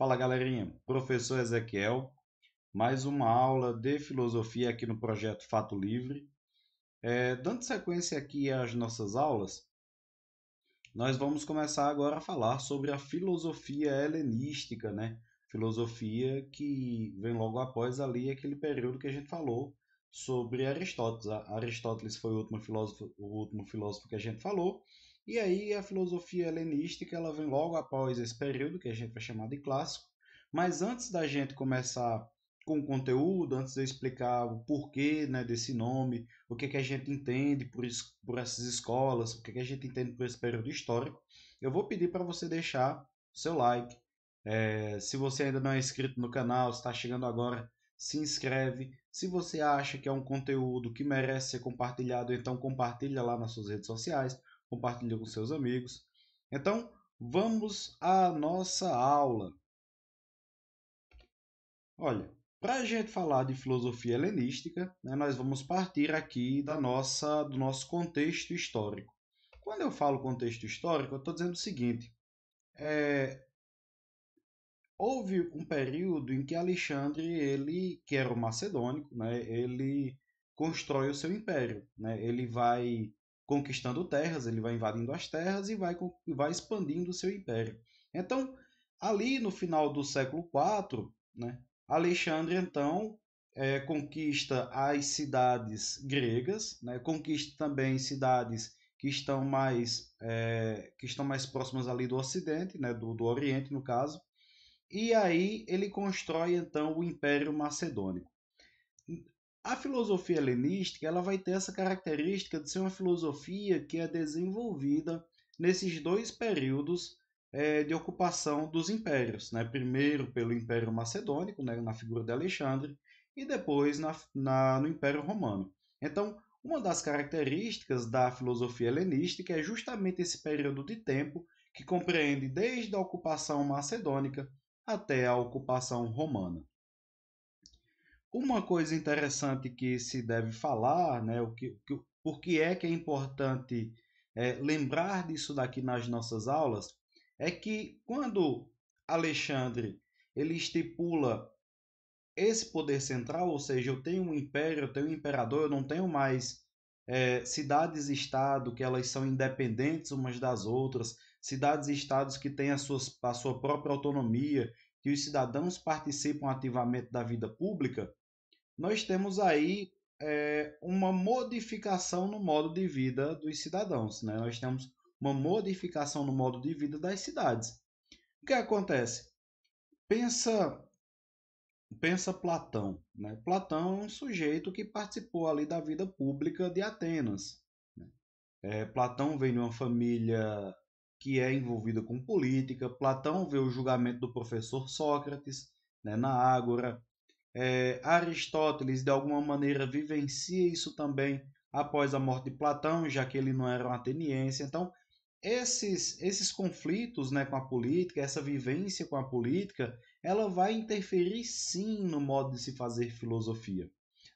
Fala galerinha, professor Ezequiel, mais uma aula de filosofia aqui no projeto Fato Livre. Dando sequência aqui às nossas aulas, nós vamos começar agora a falar sobre a filosofia helenística, né? Filosofia que vem logo após ali aquele período que a gente falou sobre Aristóteles. Aristóteles foi o último filósofo que a gente falou, e aí a filosofia helenística ela vem logo após esse período que a gente vai chamar de clássico. Mas antes da gente começar com o conteúdo, antes de eu explicar o porquê, né, desse nome, o que a gente entende por essas escolas, o que a gente entende por esse período histórico, eu vou pedir para você deixar o seu like. Se você ainda não é inscrito no canal, está chegando agora, se inscreve. Se você acha que é um conteúdo que merece ser compartilhado, então compartilha lá nas suas redes sociais, compartilha com seus amigos. Então, vamos à nossa aula. Olha, para a gente falar de filosofia helenística, né, nós vamos partir aqui do nosso contexto histórico. Quando eu falo contexto histórico, eu estou dizendo o seguinte: é, houve um período em que Alexandre, ele, que era o macedônico, né, ele constrói o seu império, né, ele vai conquistando terras, ele vai invadindo as terras e vai expandindo o seu império. Então, ali no final do século IV, né, Alexandre então conquista as cidades gregas, né, conquista também cidades que estão mais próximas ali do Ocidente, né, do Oriente no caso, e aí ele constrói então o Império Macedônico. A filosofia helenística ela vai ter essa característica de ser uma filosofia que é desenvolvida nesses dois períodos de ocupação dos impérios, né? Primeiro pelo Império Macedônico, né, na figura de Alexandre, e depois no Império Romano. Então, uma das características da filosofia helenística é justamente esse período de tempo que compreende desde a ocupação macedônica até a ocupação romana. Uma coisa interessante que se deve falar, né, por que é importante lembrar disso daqui nas nossas aulas, é que quando Alexandre ele estipula esse poder central, ou seja, eu tenho um império, eu tenho um imperador, eu não tenho mais cidades-estado que elas são independentes umas das outras, cidades-estados que têm a sua própria autonomia, que os cidadãos participam ativamente da vida pública, nós temos aí uma modificação no modo de vida dos cidadãos, né? Nós temos uma modificação no modo de vida das cidades. O que acontece? Pensa, pensa Platão, né? Platão é um sujeito que participou ali da vida pública de Atenas, né? Platão vem de uma família que é envolvida com política. Platão vê o julgamento do professor Sócrates, né, na Ágora. Aristóteles, de alguma maneira, vivencia isso também após a morte de Platão, já que ele não era um ateniense. Então, esses conflitos, né, com a política, essa vivência com a política, ela vai interferir sim no modo de se fazer filosofia.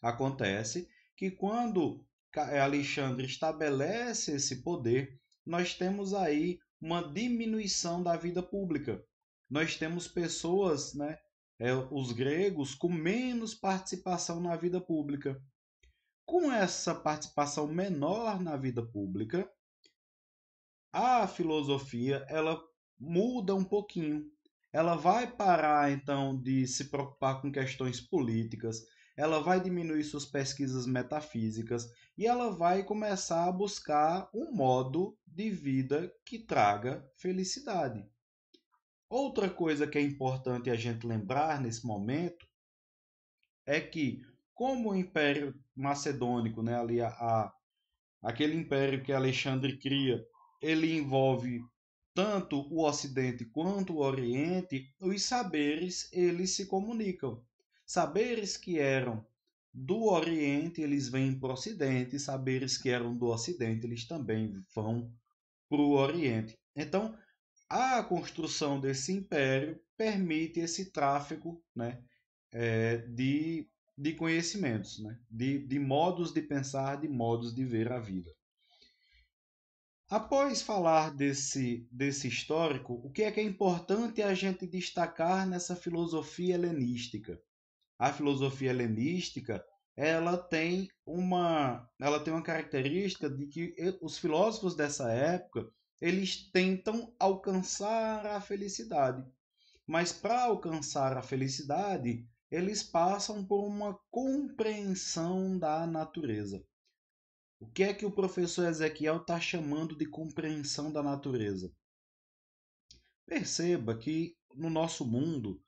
Acontece que quando Alexandre estabelece esse poder, nós temos aí uma diminuição da vida pública. Nós temos pessoas, né, os gregos, com menos participação na vida pública. Com essa participação menor na vida pública, a filosofia ela muda um pouquinho. Ela vai parar então de se preocupar com questões políticas, ela vai diminuir suas pesquisas metafísicas e ela vai começar a buscar um modo de vida que traga felicidade. Outra coisa que é importante a gente lembrar nesse momento é que, como o Império Macedônico, né, aquele império que Alexandre cria, ele envolve tanto o Ocidente quanto o Oriente, os saberes eles se comunicam. Saberes que eram do Oriente, eles vêm para o Ocidente, saberes que eram do Ocidente, eles também vão para o Oriente. Então, a construção desse império permite esse tráfego, né, de, conhecimentos, né, de modos de pensar, de modos de ver a vida. Após falar desse histórico, o que é importante a gente destacar nessa filosofia helenística? A filosofia helenística, ela tem uma característica de que os filósofos dessa época, eles tentam alcançar a felicidade. Mas para alcançar a felicidade, eles passam por uma compreensão da natureza. O que é que o professor Ezequiel está chamando de compreensão da natureza? Perceba que no nosso mundo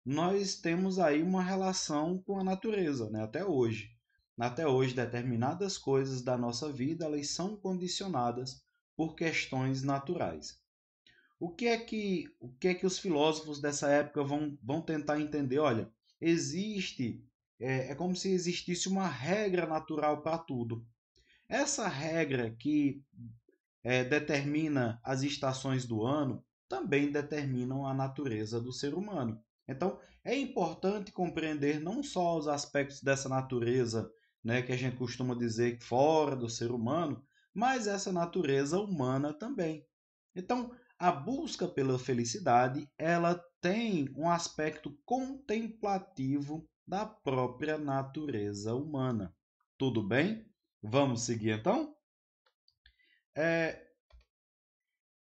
nós temos aí uma relação com a natureza, né? Até hoje. Até hoje, determinadas coisas da nossa vida elas são condicionadas por questões naturais. O que é que os filósofos dessa época vão tentar entender? Olha, é como se existisse uma regra natural para tudo. Essa regra que determina as estações do ano também determinam a natureza do ser humano. Então, é importante compreender não só os aspectos dessa natureza, né, que a gente costuma dizer fora do ser humano, mas essa natureza humana também. Então, a busca pela felicidade, ela tem um aspecto contemplativo da própria natureza humana. Tudo bem? Vamos seguir então? É,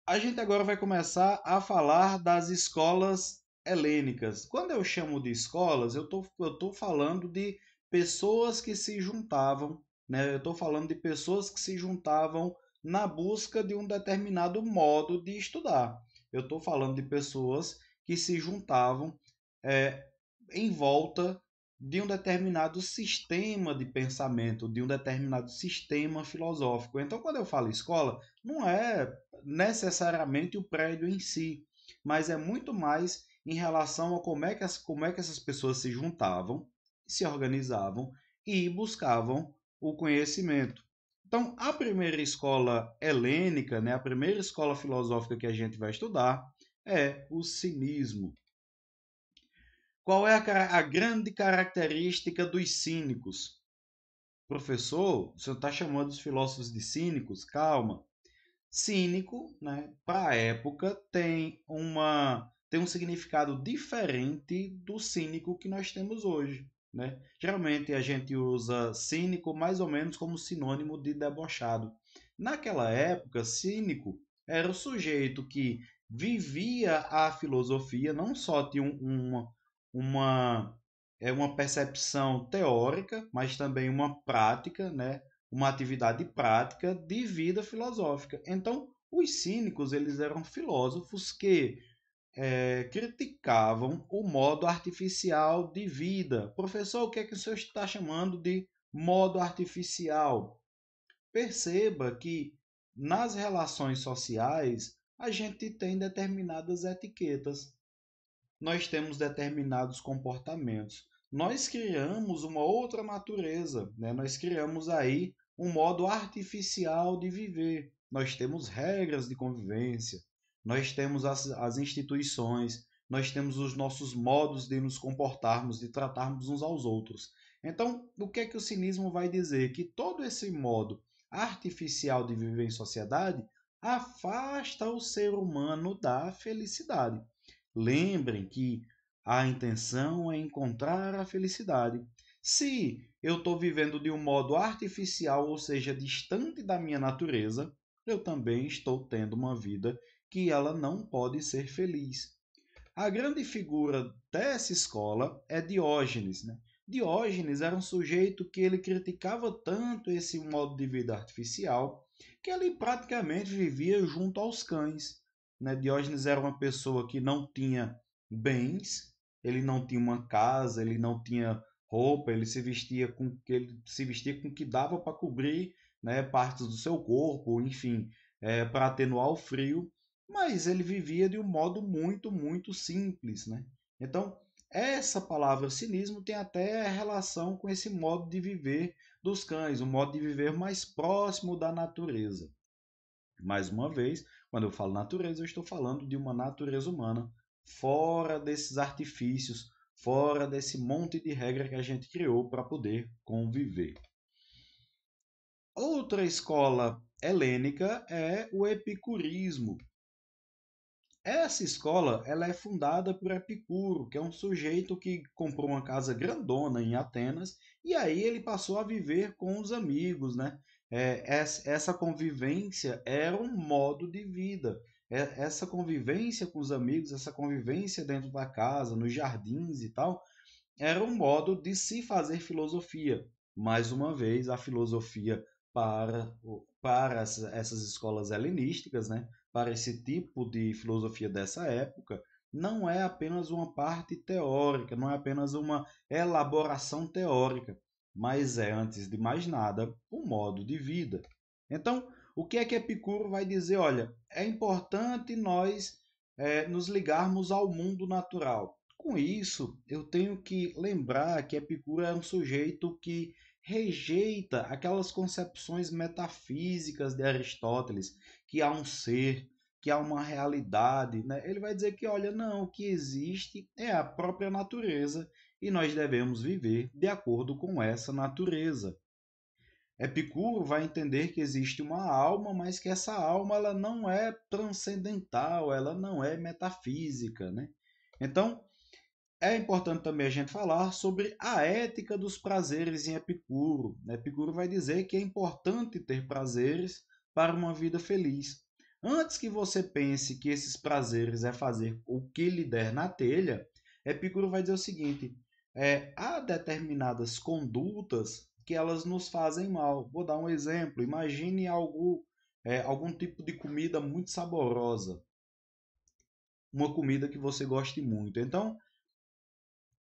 a gente agora vai começar a falar das escolas helênicas. Quando eu chamo de escolas, eu tô falando de pessoas que se juntavam, né? Eu estou falando de pessoas que se juntavam na busca de um determinado modo de estudar. Eu estou falando de pessoas que se juntavam é, em volta de um determinado sistema de pensamento, de um determinado sistema filosófico. Então, quando eu falo escola, não é necessariamente o prédio em si, mas é muito mais em relação a como é que essas pessoas se juntavam, se organizavam e buscavam o conhecimento. Então, a primeira escola helênica, né, a primeira escola filosófica que a gente vai estudar é o cinismo. Qual é a grande característica dos cínicos? Professor, o senhor está chamando os filósofos de cínicos? Calma. Cínico, né, para a época, tem um significado diferente do cínico que nós temos hoje. Né? Geralmente a gente usa cínico mais ou menos como sinônimo de debochado. Naquela época, cínico era o sujeito que vivia a filosofia, não só tinha uma, uma percepção teórica, mas também uma prática, né? Uma atividade prática de vida filosófica. Então, os cínicos eles eram filósofos que criticavam o modo artificial de vida. Professor, o que é que o senhor está chamando de modo artificial? Perceba que nas relações sociais a gente tem determinadas etiquetas, nós temos determinados comportamentos. Nós criamos uma outra natureza, né? Nós criamos aí um modo artificial de viver. Nós temos regras de convivência, nós temos as instituições, nós temos os nossos modos de nos comportarmos, de tratarmos uns aos outros. Então, o que é que o cinismo vai dizer? Que todo esse modo artificial de viver em sociedade afasta o ser humano da felicidade. Lembrem que a intenção é encontrar a felicidade. Se eu estou vivendo de um modo artificial, ou seja, distante da minha natureza, eu também estou tendo uma vida que ela não pode ser feliz. A grande figura dessa escola é Diógenes, né? Diógenes era um sujeito que ele criticava tanto esse modo de vida artificial que ele praticamente vivia junto aos cães, né? Diógenes era uma pessoa que não tinha bens, ele não tinha uma casa, ele não tinha roupa, ele se vestia com o que dava para cobrir, né, partes do seu corpo, enfim, para atenuar o frio, mas ele vivia de um modo muito, muito simples, né? Então, essa palavra cinismo tem até relação com esse modo de viver dos cães, um modo de viver mais próximo da natureza. Mais uma vez, quando eu falo natureza, eu estou falando de uma natureza humana, fora desses artifícios, fora desse monte de regra que a gente criou para poder conviver. Outra escola helênica é o epicurismo. Essa escola ela é fundada por Epicuro, que é um sujeito que comprou uma casa grandona em Atenas e aí ele passou a viver com os amigos, né? Essa convivência era um modo de vida. Essa convivência com os amigos, essa convivência dentro da casa, nos jardins e tal, era um modo de se fazer filosofia. Mais uma vez, a filosofia para essas escolas helenísticas, né? Para esse tipo de filosofia dessa época, não é apenas uma parte teórica, não é apenas uma elaboração teórica, mas é, antes de mais nada, um modo de vida. Então, o que é que Epicuro vai dizer? Olha, é importante nós nos ligarmos ao mundo natural. Com isso, eu tenho que lembrar que Epicuro é um sujeito que rejeita aquelas concepções metafísicas de Aristóteles, que há um ser, que há uma realidade, né? Ele vai dizer que, olha, não, o que existe é a própria natureza e nós devemos viver de acordo com essa natureza. Epicuro vai entender que existe uma alma, mas que essa alma ela não é transcendental, ela não é metafísica, né? Então, é importante também a gente falar sobre a ética dos prazeres em Epicuro. Epicuro vai dizer que é importante ter prazeres para uma vida feliz. Antes que você pense que esses prazeres é fazer o que lhe der na telha, Epicuro vai dizer o seguinte: há determinadas condutas que elas nos fazem mal. Vou dar um exemplo. Imagine algum tipo de comida muito saborosa, uma comida que você goste muito. Então,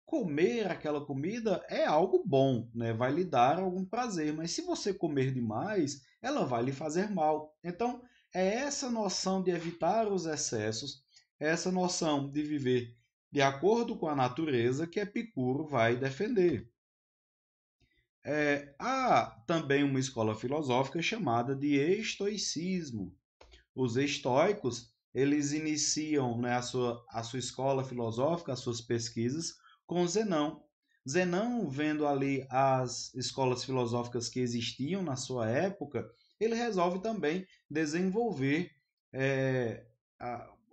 comer aquela comida é algo bom, né? Vai lhe dar algum prazer, mas se você comer demais, ela vai lhe fazer mal. Então, é essa noção de evitar os excessos, essa noção de viver de acordo com a natureza que Epicuro vai defender. Há também uma escola filosófica chamada de estoicismo. Os estoicos, eles iniciam, né, a sua escola filosófica, as suas pesquisas, com Zenão. Zenão, vendo ali as escolas filosóficas que existiam na sua época, ele resolve também desenvolver, é,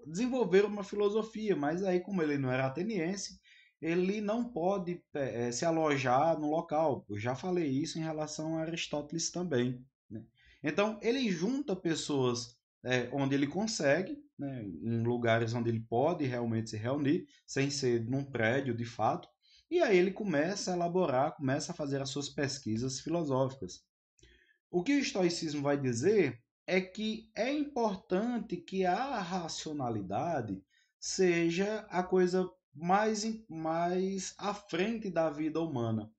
desenvolver uma filosofia, mas aí, como ele não era ateniense, ele não pode se alojar no local. Eu já falei isso em relação a Aristóteles também, né? Então, ele junta pessoas onde ele consegue, né, em lugares onde ele pode realmente se reunir, sem ser num prédio de fato, e aí ele começa a elaborar, começa a fazer as suas pesquisas filosóficas. O que o estoicismo vai dizer é que é importante que a racionalidade seja a coisa mais à frente da vida humana.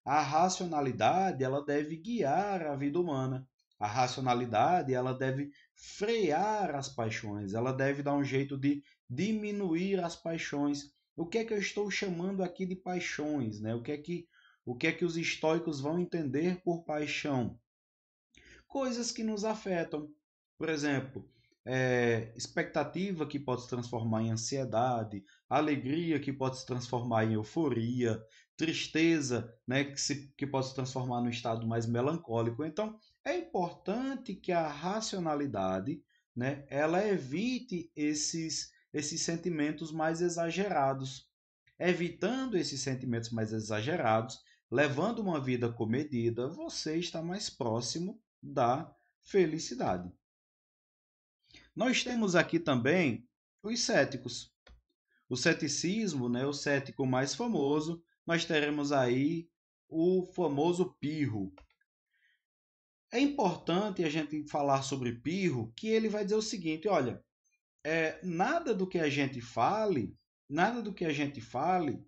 A racionalidade, ela deve guiar a vida humana. A racionalidade, ela deve frear as paixões, ela deve dar um jeito de diminuir as paixões. O que é que eu estou chamando aqui de paixões, né? O que é que os estoicos vão entender por paixão? Coisas que nos afetam. Por exemplo, expectativa que pode se transformar em ansiedade, alegria que pode se transformar em euforia, tristeza, né, que pode se transformar num estado mais melancólico. Então, é importante que a racionalidade, né, ela evite esses sentimentos mais exagerados. Evitando esses sentimentos mais exagerados, levando uma vida comedida, você está mais próximo da felicidade. Nós temos aqui também os céticos. O ceticismo, né, o cético mais famoso, nós teremos aí o famoso Pirro. É importante a gente falar sobre Pirro, que ele vai dizer o seguinte, olha, nada do que a gente fale, nada do que a gente fale,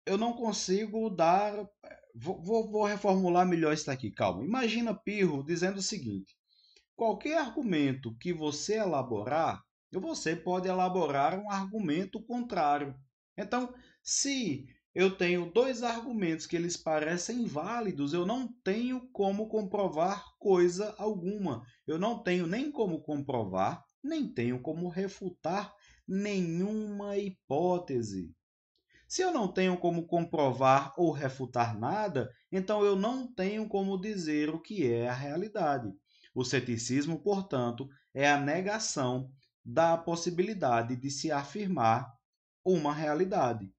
eu não consigo dar. Vou reformular melhor isso aqui, calma. Imagina Pirro dizendo o seguinte: qualquer argumento que você elaborar, você pode elaborar um argumento contrário. Então, se eu tenho dois argumentos que eles parecem válidos, eu não tenho como comprovar coisa alguma. Eu não tenho nem como comprovar, nem tenho como refutar nenhuma hipótese. Se eu não tenho como comprovar ou refutar nada, então eu não tenho como dizer o que é a realidade. O ceticismo, portanto, é a negação da possibilidade de se afirmar uma realidade.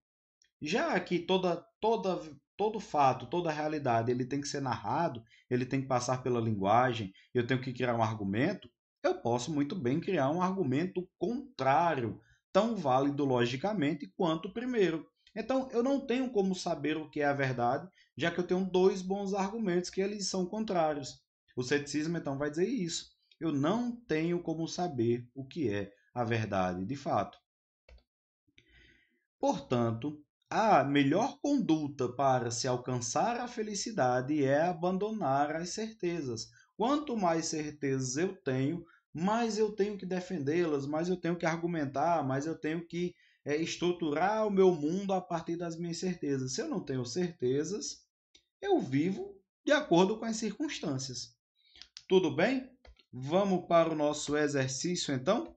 Já que todo fato, toda realidade, ele tem que ser narrado, ele tem que passar pela linguagem, eu tenho que criar um argumento, eu posso muito bem criar um argumento contrário, tão válido logicamente quanto o primeiro. Então, eu não tenho como saber o que é a verdade, já que eu tenho dois bons argumentos que eles são contrários. O ceticismo, então, vai dizer isso. Eu não tenho como saber o que é a verdade de fato. Portanto, a melhor conduta para se alcançar a felicidade é abandonar as certezas. Quanto mais certezas eu tenho, mais eu tenho que defendê-las, mais eu tenho que argumentar, mais eu tenho que estruturar o meu mundo a partir das minhas certezas. Se eu não tenho certezas, eu vivo de acordo com as circunstâncias. Tudo bem? Vamos para o nosso exercício então?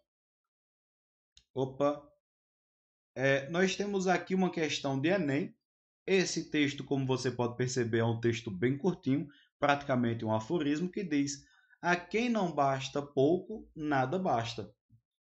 Opa! Nós temos aqui uma questão de Enem. Esse texto, como você pode perceber, é um texto bem curtinho, praticamente um aforismo que diz: a quem não basta pouco, nada basta,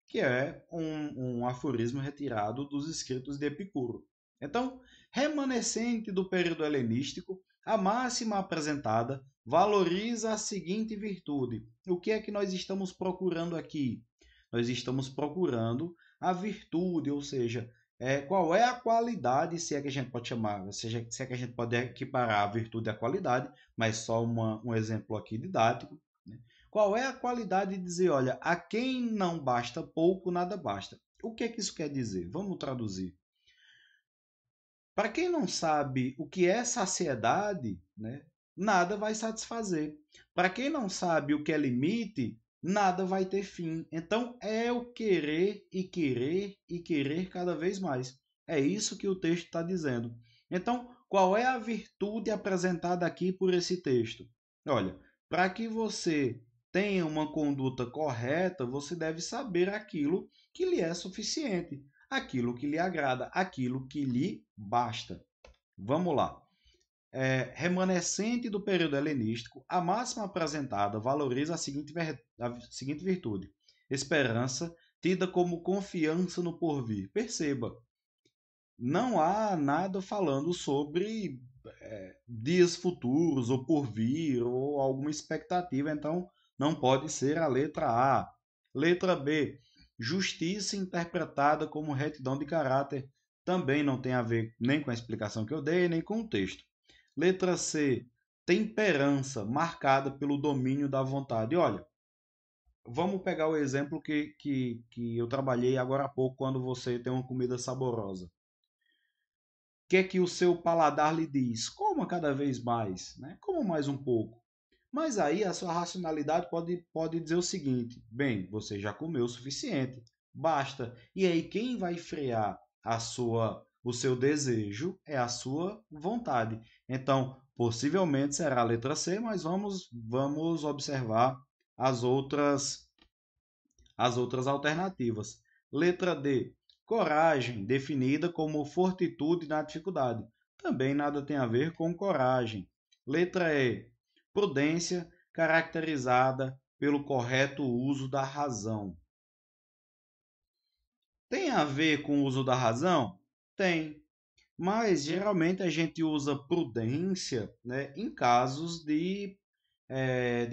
que é um aforismo retirado dos escritos de Epicuro. Então, remanescente do período helenístico, a máxima apresentada valoriza a seguinte virtude. O que é que nós estamos procurando aqui? Nós estamos procurando a virtude, ou seja, qual é a qualidade, se é que a gente pode chamar, seja, se é que a gente pode equiparar a virtude à qualidade, mas só um exemplo aqui didático, né? Qual é a qualidade de dizer, olha, a quem não basta pouco, nada basta? O que é que isso quer dizer? Vamos traduzir. Para quem não sabe o que é saciedade, né, nada vai satisfazer. Para quem não sabe o que é limite, nada vai ter fim. Então é o querer e querer e querer cada vez mais. É isso que o texto está dizendo. Então, qual é a virtude apresentada aqui por esse texto? Olha, para que você tenha uma conduta correta, você deve saber aquilo que lhe é suficiente, aquilo que lhe agrada, aquilo que lhe basta. Vamos lá. Remanescente do período helenístico, a máxima apresentada valoriza a seguinte virtude: esperança, tida como confiança no porvir. Perceba, não há nada falando sobre dias futuros, ou porvir, ou alguma expectativa, então não pode ser a letra A. Letra B, justiça interpretada como retidão de caráter, também não tem a ver nem com a explicação que eu dei, nem com o texto. Letra C, temperança, marcada pelo domínio da vontade. Olha, vamos pegar o exemplo que eu trabalhei agora há pouco, quando você tem uma comida saborosa. O que é que o seu paladar lhe diz? Coma cada vez mais, né? Coma mais um pouco. Mas aí a sua racionalidade pode dizer o seguinte: bem, você já comeu o suficiente, basta. E aí quem vai frear o seu desejo é a sua vontade. Então, possivelmente será a letra C, mas vamos observar as outras alternativas. Letra D, coragem, definida como fortitude na dificuldade. Também nada tem a ver com coragem. Letra E, prudência, caracterizada pelo correto uso da razão. Tem a ver com o uso da razão? Tem. Mas geralmente a gente usa prudência, né, em casos de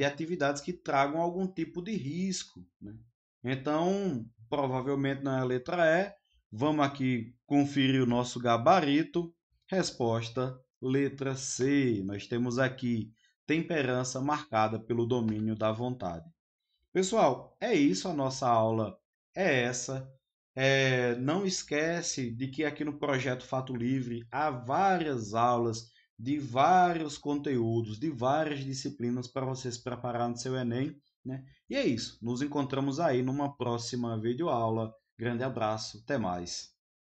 atividades que tragam algum tipo de risco, né? Então, provavelmente na letra E, vamos aqui conferir o nosso gabarito. Resposta, letra C. Nós temos aqui temperança marcada pelo domínio da vontade. Pessoal, é isso, a nossa aula é essa. Não esquece de que aqui no Projeto Fato Livre há várias aulas de vários conteúdos, de várias disciplinas para você se preparar no seu Enem, né? E é isso, nos encontramos aí numa próxima videoaula. Grande abraço, até mais.